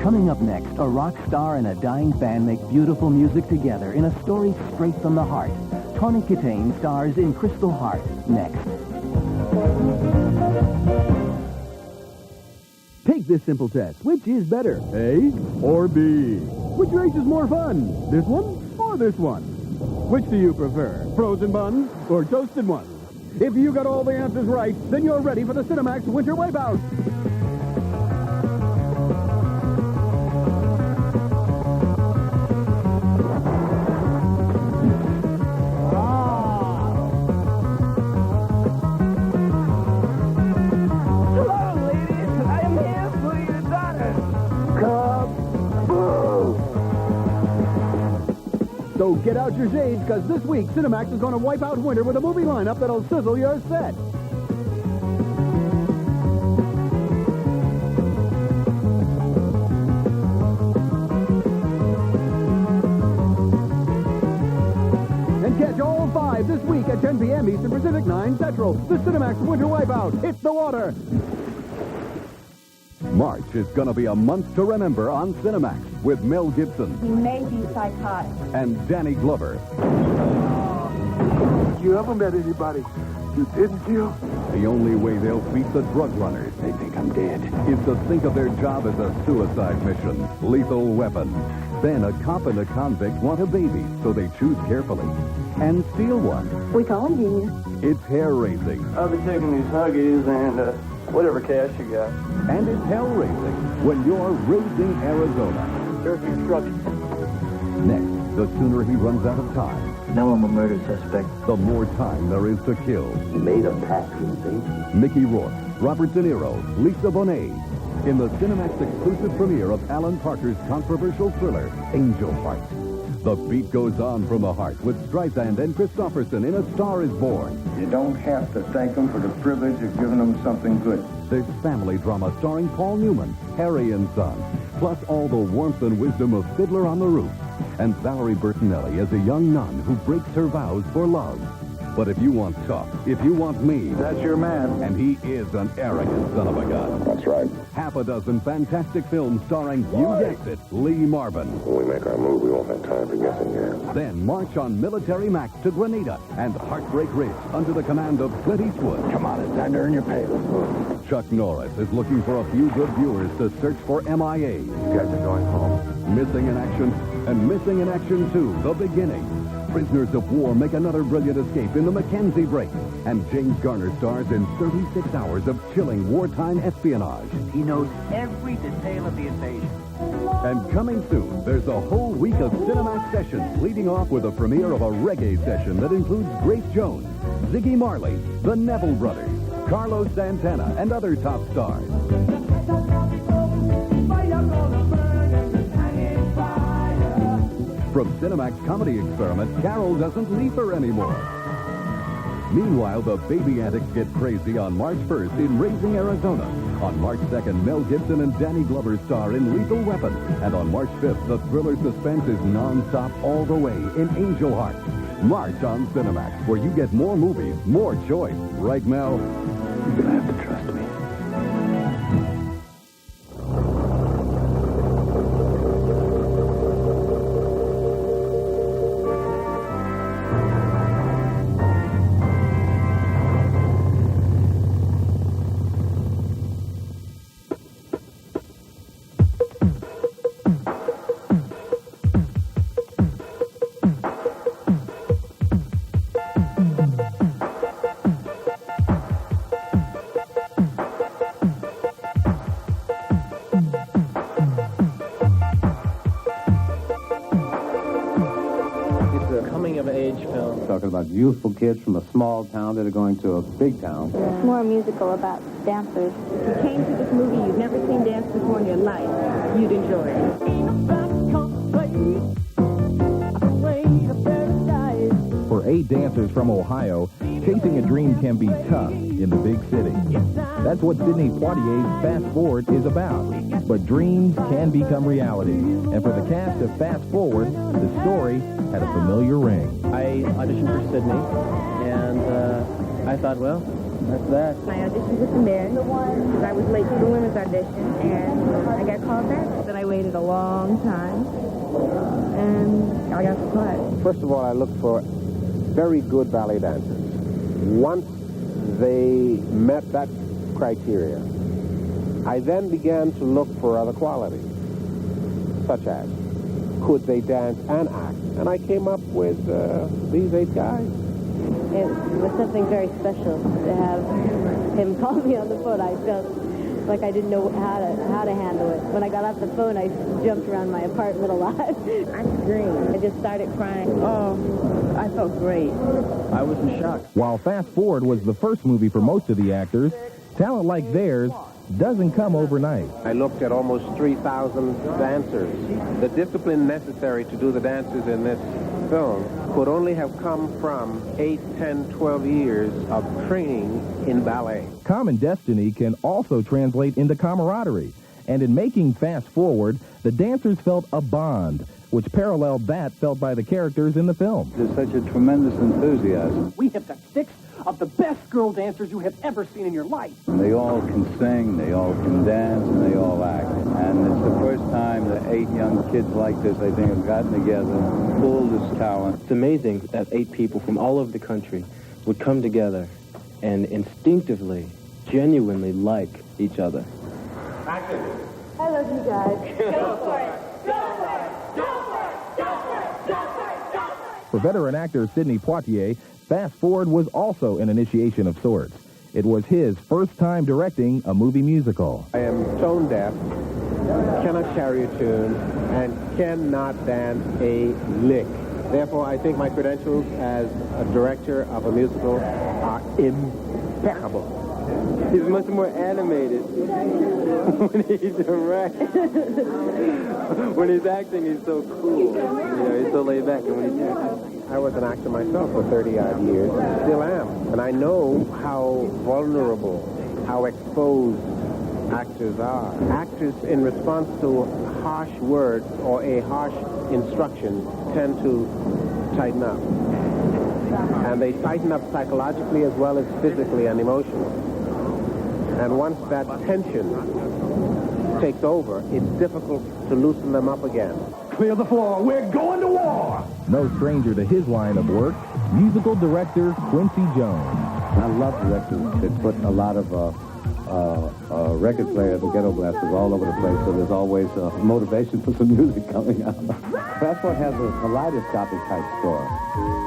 Coming up next, a rock star and a dying fan make beautiful music together in a story straight from the heart. Tawny Kitaen stars in Crystal Heart. Next. Take this simple test. Which is better, A or B? Which race is more fun? This one or this one? Which do you prefer, frozen buns or toasted ones? If you got all the answers right, then you're ready for the Cinemax Winter Wipeout. So get out your shades, because this week, Cinemax is going to wipe out winter with a movie lineup that'll sizzle your set. And catch all 5 this week at 10 p.m. Eastern Pacific, 9 Central. The Cinemax Winter Wipeout. Hit the water. March is going to be a month to remember on Cinemax with Mel Gibson. He may be psychotic. And Danny Glover. You ever met anybody you didn't kill? The only way they'll beat the drug runners, They think I'm dead. is to think of their job as a suicide mission. Lethal Weapon. Then a cop and a convict want a baby, so they choose carefully and steal one. We call him Genius. It's hair racing. I'll be taking these Huggies and whatever cash you got. And it's hell racing when you're raising Arizona. There's construction. Next, the sooner he runs out of time, Now I'm a murder suspect. the more time there is to kill. He made a pact with me. Mickey Rourke, Robert De Niro, Lisa Bonet. In the Cinemax exclusive premiere of Alan Parker's controversial thriller, Angel Heart. The beat goes on from the heart with Streisand and Christopherson in A Star is Born. You don't have to thank them for the privilege of giving them something good. There's family drama starring Paul Newman, Harry and Son, plus all the warmth and wisdom of Fiddler on the Roof, and Valerie Bertinelli as a young nun who breaks her vows for love. But if you want tough, if you want mean, That's your man. and he is an arrogant son of a gun. That's right. Half a dozen fantastic films starring, you guessed it, Lee Marvin. When we make our move, we won't have time for guessing games. Then march on Military Max to Grenada and Heartbreak Ridge under the command of Clint Eastwood. Come on, it's time to earn your pay. Let's move. Chuck Norris is looking for a few good viewers to search for MIA. You guys are going home. Missing in Action and Missing in Action 2, The Beginning. Prisoners of War make another brilliant escape in the Mackenzie Break. And James Garner stars in 36 hours of chilling wartime espionage. He knows every detail of the invasion. And coming soon, there's a whole week of Cinemax sessions, leading off with a premiere of a reggae session that includes Grace Jones, Ziggy Marley, the Neville Brothers, Carlos Santana, and other top stars. From Cinemax comedy experiment, Carol doesn't leave her anymore. Meanwhile, the baby antics get crazy on March 1st in Raising Arizona. On March 2nd, Mel Gibson and Danny Glover star in Lethal Weapon. And on March 5th, the thriller suspense is non-stop all the way in Angel Heart. March on Cinemax, where you get more movies, more choice. Right, Mel? You're gonna have to trust me. Talking about youthful kids from a small town that are going to a big town. It's more musical about dancers. If you came to this movie, you've never seen dance before in your life, you'd enjoy it. For 8 dancers from Ohio, chasing a dream can be tough in the big city. That's what Sidney Poitier's Fast Forward is about. But dreams can become reality. And for the cast of Fast Forward, the story had a familiar ring. I auditioned for Sydney, and I thought, well, that's that. I auditioned with the men. I was late for the women's audition, and I got called back. Then I waited a long time, and I got the part. First of all, I looked for very good ballet dancers. Once they met that criteria, I then began to look for other qualities, such as, could they dance and act? And I came up with these 8 guys. It was something very special to have him call me on the phone. I felt like I didn't know how to handle it. When I got off the phone, I jumped around my apartment a lot. I screamed. I just started crying. Oh, I felt great. I was in shock. While Fast Forward was the first movie for most of the actors, talent like theirs doesn't come overnight. I looked at almost 3,000 dancers. The discipline necessary to do the dances in this film could only have come from 8, 10, 12 years of training in ballet. Common destiny can also translate into camaraderie. And in making Fast Forward, the dancers felt a bond, which paralleled that felt by the characters in the film. There's such a tremendous enthusiasm. We have got 6 of the best girl dancers you have ever seen in your life. They all can sing, they all can dance, and they all act. And it's the first time that 8 young kids like this, I think, have gotten together, pulled this talent. It's amazing that 8 people from all over the country would come together and instinctively, genuinely like each other. Action! I love you guys. Go for it! Go for it! Go for it! Go for it! Go for it! Go for it! For veteran actor Sidney Poitier, Fast Forward was also an initiation of sorts. It was his first time directing a movie musical. I am tone deaf, cannot carry a tune, and cannot dance a lick. Therefore, I think my credentials as a director of a musical are impeccable. He's much more animated when he directs. When he's acting, he's so cool. You know, he's so laid back. And when he's acting, I was an actor myself for 30-odd years, and still am. And I know how vulnerable, how exposed actors are. Actors, in response to harsh words or a harsh instruction, tend to tighten up. And they tighten up psychologically as well as physically and emotionally. And once that tension takes over, it's difficult to loosen them up again. Clear the floor. We're going to war. No stranger to his line of work, musical director Quincy Jones. I love directors that put a lot of record players and ghetto blasters all over the place, so there's always motivation for some music coming out. Fast Forward has a kaleidoscopic type score.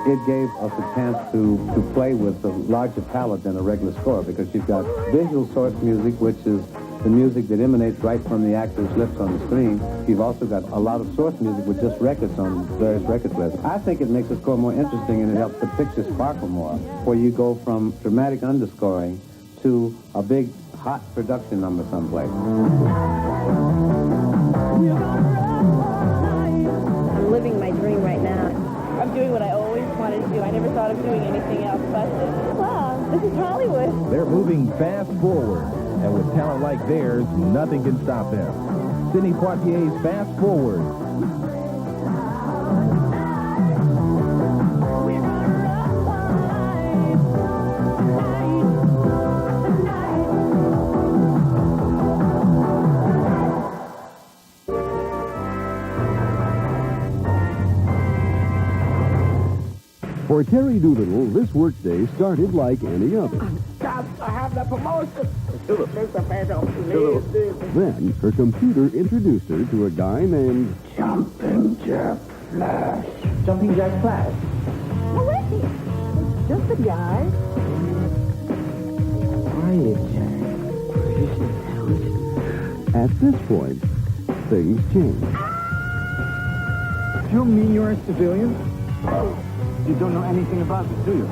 It gave us a chance to play with a larger palette than a regular score, because you've got visual source music, which is the music that emanates right from the actor's lips on the screen. You've also got a lot of source music with just records on various record players. I think it makes the score more interesting, and it helps the picture sparkle more, where you go from dramatic underscoring to a big, hot production number someplace. I'm living my dream right now. I'm doing what I always wanted to do. I never thought of doing anything else but this. Wow, this is Hollywood. They're moving fast forward, and with talent like theirs, nothing can stop them. Sidney Poitier's Fast Forward. For Terry Doolittle, this workday started like any other. I have the promotion! Then, her computer introduced her to a guy named Jumping Jack Flash. Jumping Jack Flash. Who is he? Just a guy. Quiet, Jack. At this point, things changed. You mean you're a civilian? You don't know anything about this, do you?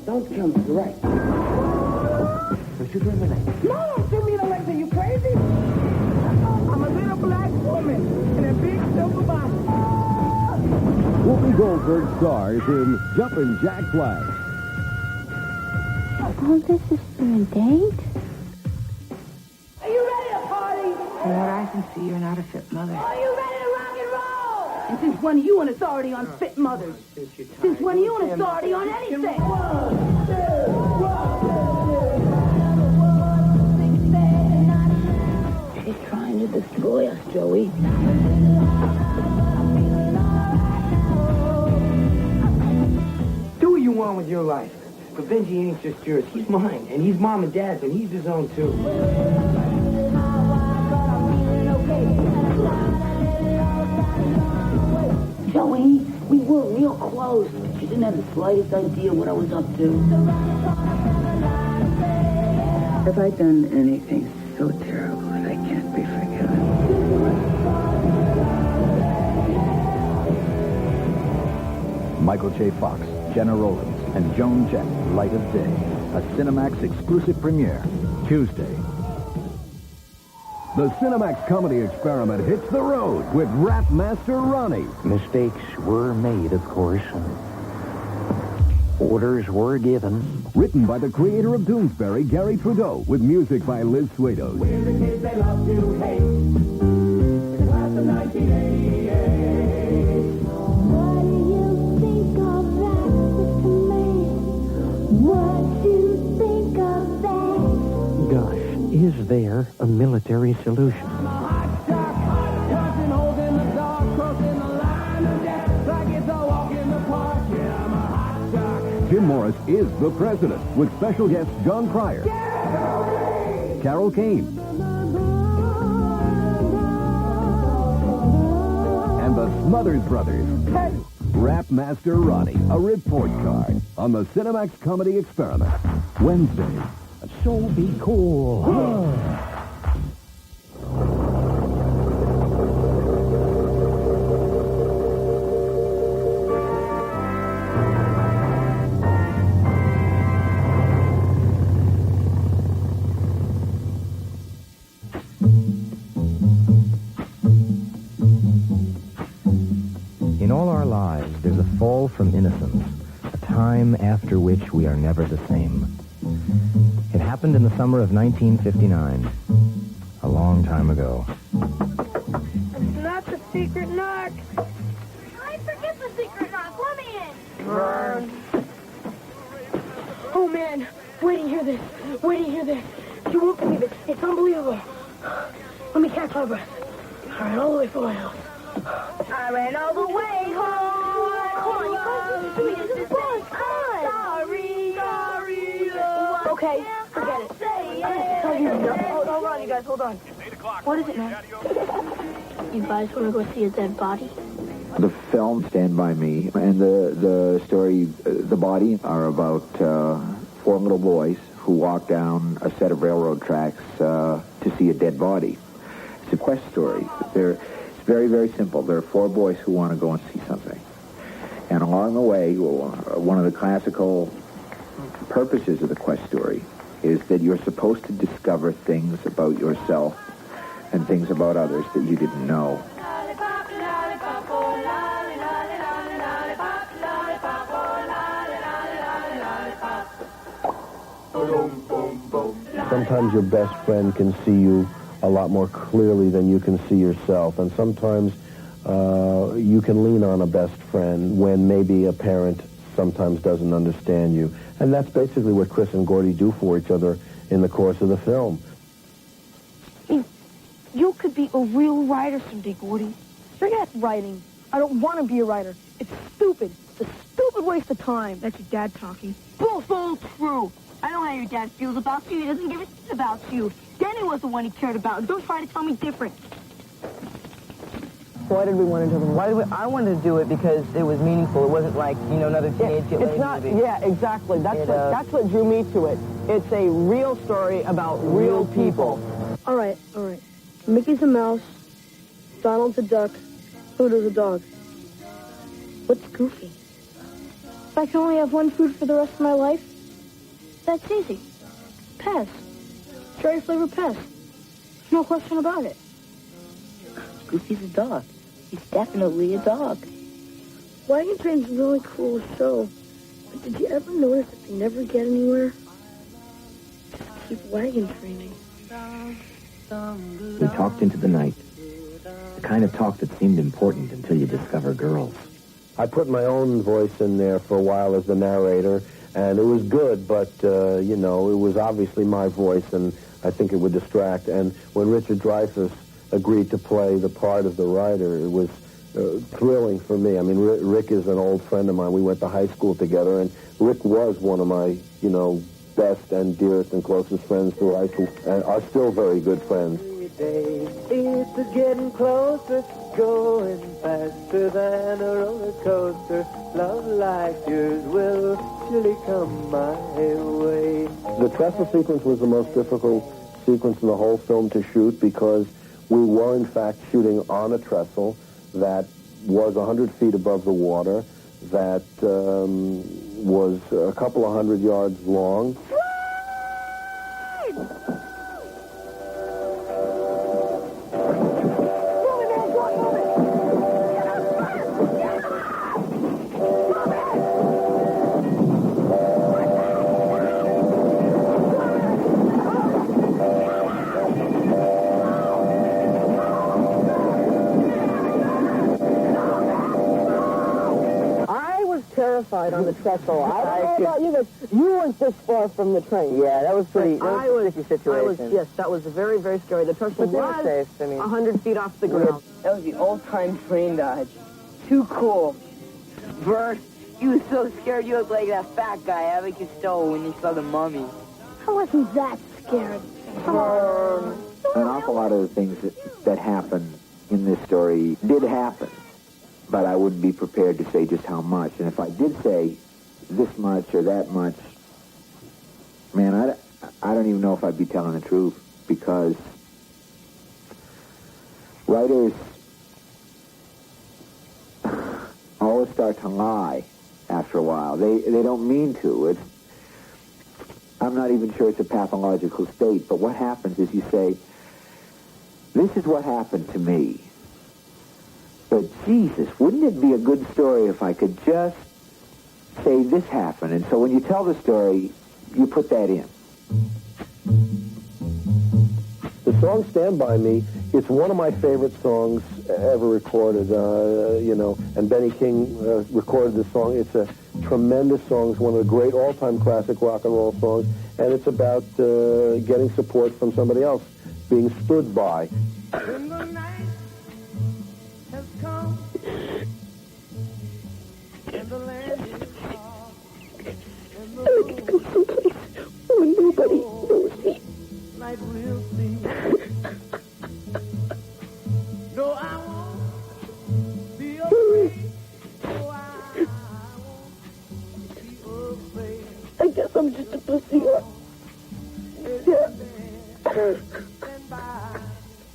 Don't kill me, you're right. Don't shoot me in the leg. No, don't shoot me in the legs. Are you crazy? I'm a little black woman in a big silver box. Whoopi Goldberg stars in Jumpin' Jack Flash. All this is for a date? Are you ready to party? From what I can see, you're not a fit mother. Are you ready to rock and roll? And since when are you an authority on fit mothers? Since when are you an authority on anything? She's trying to destroy us, Joey. Do what you want with your life. But Benji ain't just yours. He's mine, and he's Mom and Dad's, and he's his own, too. Joey, we were real close. She didn't have the slightest idea what I was up to. Have I done anything so terrible that I can't be forgiven? Michael J. Fox, Jenna Rollins, and Joan Jett, Light of Day. A Cinemax exclusive premiere, Tuesday. The Cinemax comedy experiment hits the road with Rap Master Ronnie. Mistakes were made, of course, and orders were given. Written by the creator of Doonesbury, Gary Trudeau, with music by Liz Suedos. We're the kids they love to hate. The class of 1988. What do you think of that, Mr. Man? What do you think of that? Gosh, is there a military solution? I'm a hot shot, crossing holes in the dark, crossing the line of death, like it's a walk in the park. Yeah, I'm a hot shot. Jim Morris is the president, with special guests John Cryer, Carol Kane, and the Smothers Brothers. Rap Master Ronnie, a report card on the Cinemax Comedy Experiment. Wednesday. So be cool. In all our lives, there's a fall from innocence, a time after which we are never the same. It happened in the summer of 1959, a long time ago. It's not the secret knock. I forget the secret knock. Let me in. Run. Oh, man. Wait till you hear this. Wait till you hear this. You won't believe it. It's unbelievable. Let me catch my breath. I ran all the way from my house. I ran all the way home. Come on, you guys listen to me. This is fun. Sorry. Okay, forget it. Hold on, you guys. Hold on. What is it, man? You guys want to go see a dead body? The film Stand By Me and the story The Body are about four little boys who walk down a set of railroad tracks to see a dead body. It's a quest story. It's very, very simple. There are four boys who want to go and see something. And along the way, one of the classical purposes of the quest story is that you're supposed to discover things about yourself and things about others that you didn't know. Sometimes your best friend can see you a lot more clearly than you can see yourself. And sometimes you can lean on a best friend when maybe a parent sometimes doesn't understand you. And that's basically what Chris and Gordy do for each other in the course of the film. You could be a real writer someday, Gordy. Forget writing. I don't want to be a writer. It's stupid. It's a stupid waste of time. That's your dad talking. Both all true. I know how your dad feels about you. He doesn't give a shit about you. Danny was the one he cared about. Don't try to tell me different. Why did we want to do it? I wanted to do it because it was meaningful. It wasn't like, another teenage kid. It's not, yeah, exactly. That's what drew me to it. It's a real story about real people. All right. Mickey's a mouse. Donald's a duck. Pluto's a dog. What's Goofy? If I can only have one food for the rest of my life, that's easy. Pez. Cherry-flavored Pez. No question about it. Goofy's a dog. He's definitely a dog. Wagon Train's a really cool show. But did you ever notice that they never get anywhere? Just keep wagon training. We talked into the night. The kind of talk that seemed important until you discover girls. I put my own voice in there for a while as the narrator, and it was good, but, you know, it was obviously my voice, and I think it would distract. And when Richard Dreyfuss agreed to play the part of the writer, it was thrilling for me. I mean, Rick is an old friend of mine. We went to high school together, and Rick was one of my, you know, best and dearest and closest friends through high school, and are still very good friends. It's getting closer, going faster than a roller coaster. Love like yours will surely come my way. The trestle sequence was the most difficult sequence in the whole film to shoot because we were, in fact, shooting on a trestle that was 100 feet above the water, that was a couple of 100 yards long. Terrified on the trestle. I don't know about you, but you weren't this far from the train. Yeah, that was pretty. That was a tricky situation. Yes, that was very, very scary. The trestle was safe. I mean, 100 feet off the ground. That was the old-time train dodge. Too cool. Bert, you were so scared. You looked like that fat guy Abbott Costello when you saw the mummy. I wasn't that scared. An awful lot of the things that happened in this story did happen. But I wouldn't be prepared to say just how much. And if I did say this much or that much, man, I don't even know if I'd be telling the truth, because writers always start to lie after a while. They don't mean to. I'm not even sure it's a pathological state, but what happens is you say, this is what happened to me. But Jesus, wouldn't it be a good story if I could just say this happened? And so when you tell the story, you put that in. The song Stand By Me, it's one of my favorite songs ever recorded, you know, and Benny King recorded this song. It's a tremendous song. It's one of the great all-time classic rock and roll songs, and it's about getting support from somebody else, being stood by. When the night has come and the land is dark and the I like to go someplace where nobody knows me. night will see. No, I won't be afraid. No, I won't be afraid. I guess I'm just a pussy. Yeah.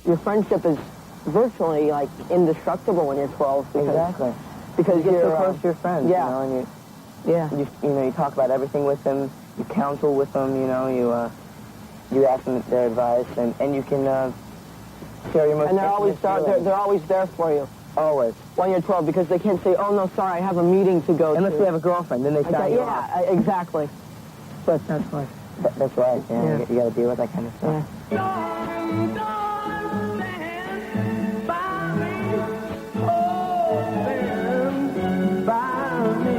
Your friendship is virtually like indestructible when you're 12. Because you're you're so close to your friends. Yeah. You know, and you talk about everything with them. You counsel with them. You know, you ask them their advice, and you can share your most. And they're always there for you. Always. When you're 12, because they can't say, "Oh no, sorry, I have a meeting to go." Unless to. they have a girlfriend, then they start you off. Yeah, exactly. But that's right. That's right. Yeah. You got to deal with that kind of stuff. Don't stand by me. Oh, stand by me.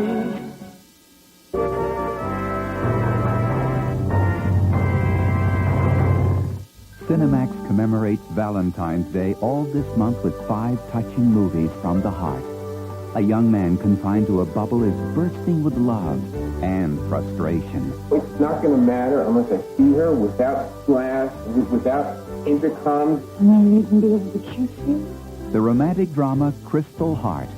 Cinemax commemorates Valentine's Day all this month with 5 touching movies from the heart. A young man confined to a bubble is bursting with love and frustration. It's not going to matter unless I see her without glass, without intercoms. Am I even be able to kiss you? The romantic drama Crystal Heart.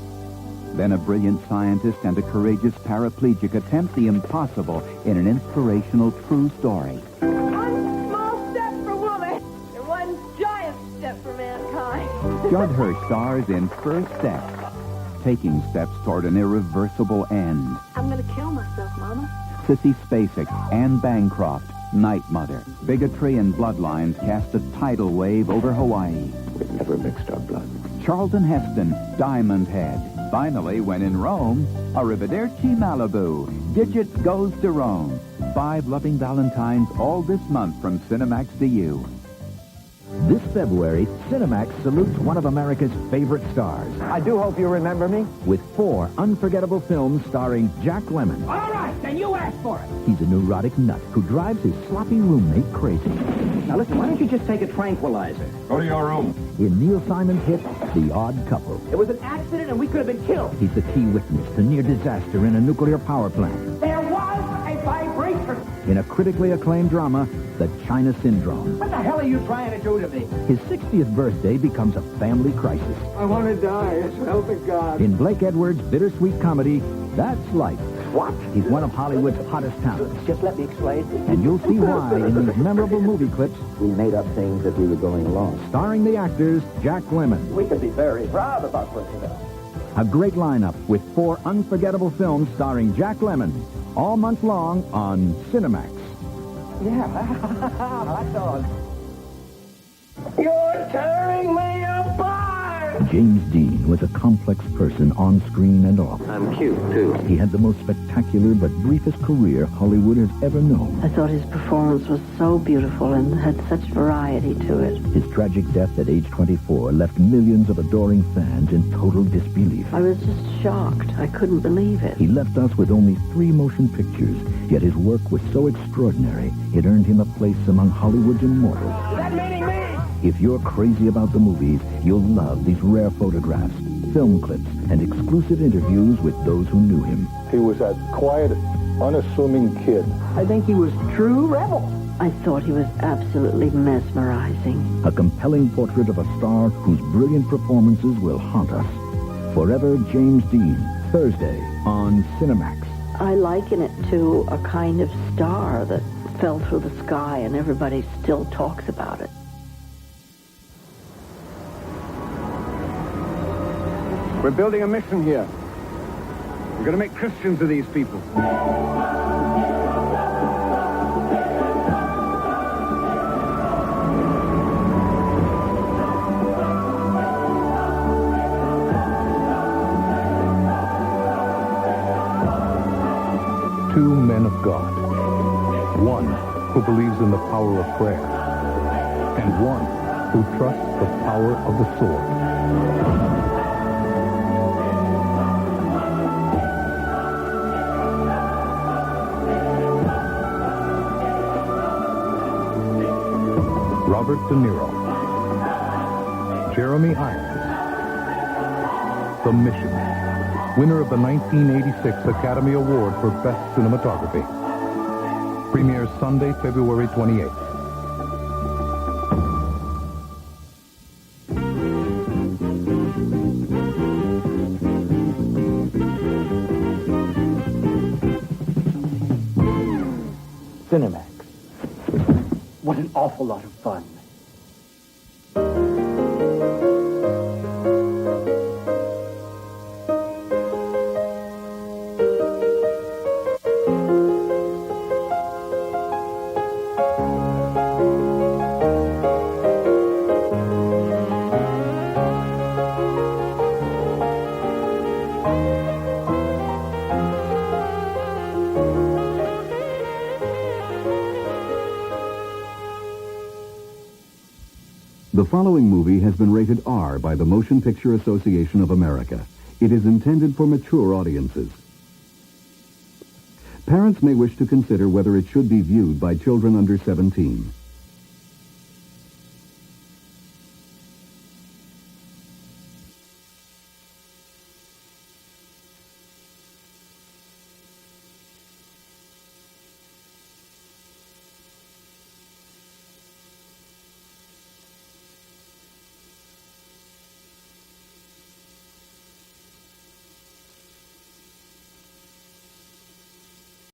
Then a brilliant scientist and a courageous paraplegic attempt the impossible in an inspirational true story. One small step for woman, and one giant step for mankind. Judd Hirsch stars in First Steps, taking steps toward an irreversible end. I'm gonna kill myself, Mama. Sissy Spacek, Anne Bancroft, Night Mother. Bigotry and bloodlines cast a tidal wave over Hawaii. We've never mixed our blood. Charlton Heston, Diamond Head. Finally, when in Rome, Arrivederci Malibu. Digit goes to Rome. 5 loving Valentines all this month from Cinemax to you. This February, Cinemax salutes one of America's favorite stars. I do hope you remember me. With 4 unforgettable films starring Jack Lemmon. All right, then you asked for it. He's a neurotic nut who drives his sloppy roommate crazy. Now listen, why don't you just take a tranquilizer? Go to your room. In Neil Simon's hit, The Odd Couple. It was an accident and we could have been killed. He's the key witness to near disaster in a nuclear power plant. There was a vibration. In a critically acclaimed drama, The China Syndrome. What the hell are you trying to do to me? His 60th birthday becomes a family crisis. I want to die. I swear to God. In Blake Edwards' bittersweet comedy, That's Life. What? He's one of Hollywood's hottest talents. Just let me explain. And you'll see why in these memorable movie clips. We made up things as we were going along. Starring the actors Jack Lemmon. We could be very proud of our personnel. A great lineup with 4 unforgettable films starring Jack Lemmon. All month long on Cinemax. Yeah, hot dog. You're tearing me apart! James Dean was a complex person on screen and off. I'm cute, too. He had the most spectacular but briefest career Hollywood has ever known. I thought his performance was so beautiful and had such variety to it. His tragic death at age 24 left millions of adoring fans in total disbelief. I was just shocked. I couldn't believe it. He left us with only 3 motion pictures, yet his work was so extraordinary, it earned him a place among Hollywood's immortals. Is that meaning me? If you're crazy about the movies, you'll love these rare photographs, film clips, and exclusive interviews with those who knew him. He was that quiet, unassuming kid. I think he was true rebel. I thought he was absolutely mesmerizing. A compelling portrait of a star whose brilliant performances will haunt us. Forever James Dean, Thursday on Cinemax. I liken it to a kind of star that fell through the sky and everybody still talks about it. We're building a mission here. We're going to make Christians of these people. Two men of God. One who believes in the power of prayer, and one who trusts the power of the sword. Robert De Niro, Jeremy Irons, The Mission, winner of the 1986 Academy Award for Best Cinematography. Premieres Sunday, February 28th. Cinemax. What an awful lot of fun. The following movie has been rated R by the Motion Picture Association of America. It is intended for mature audiences. Parents may wish to consider whether it should be viewed by children under 17.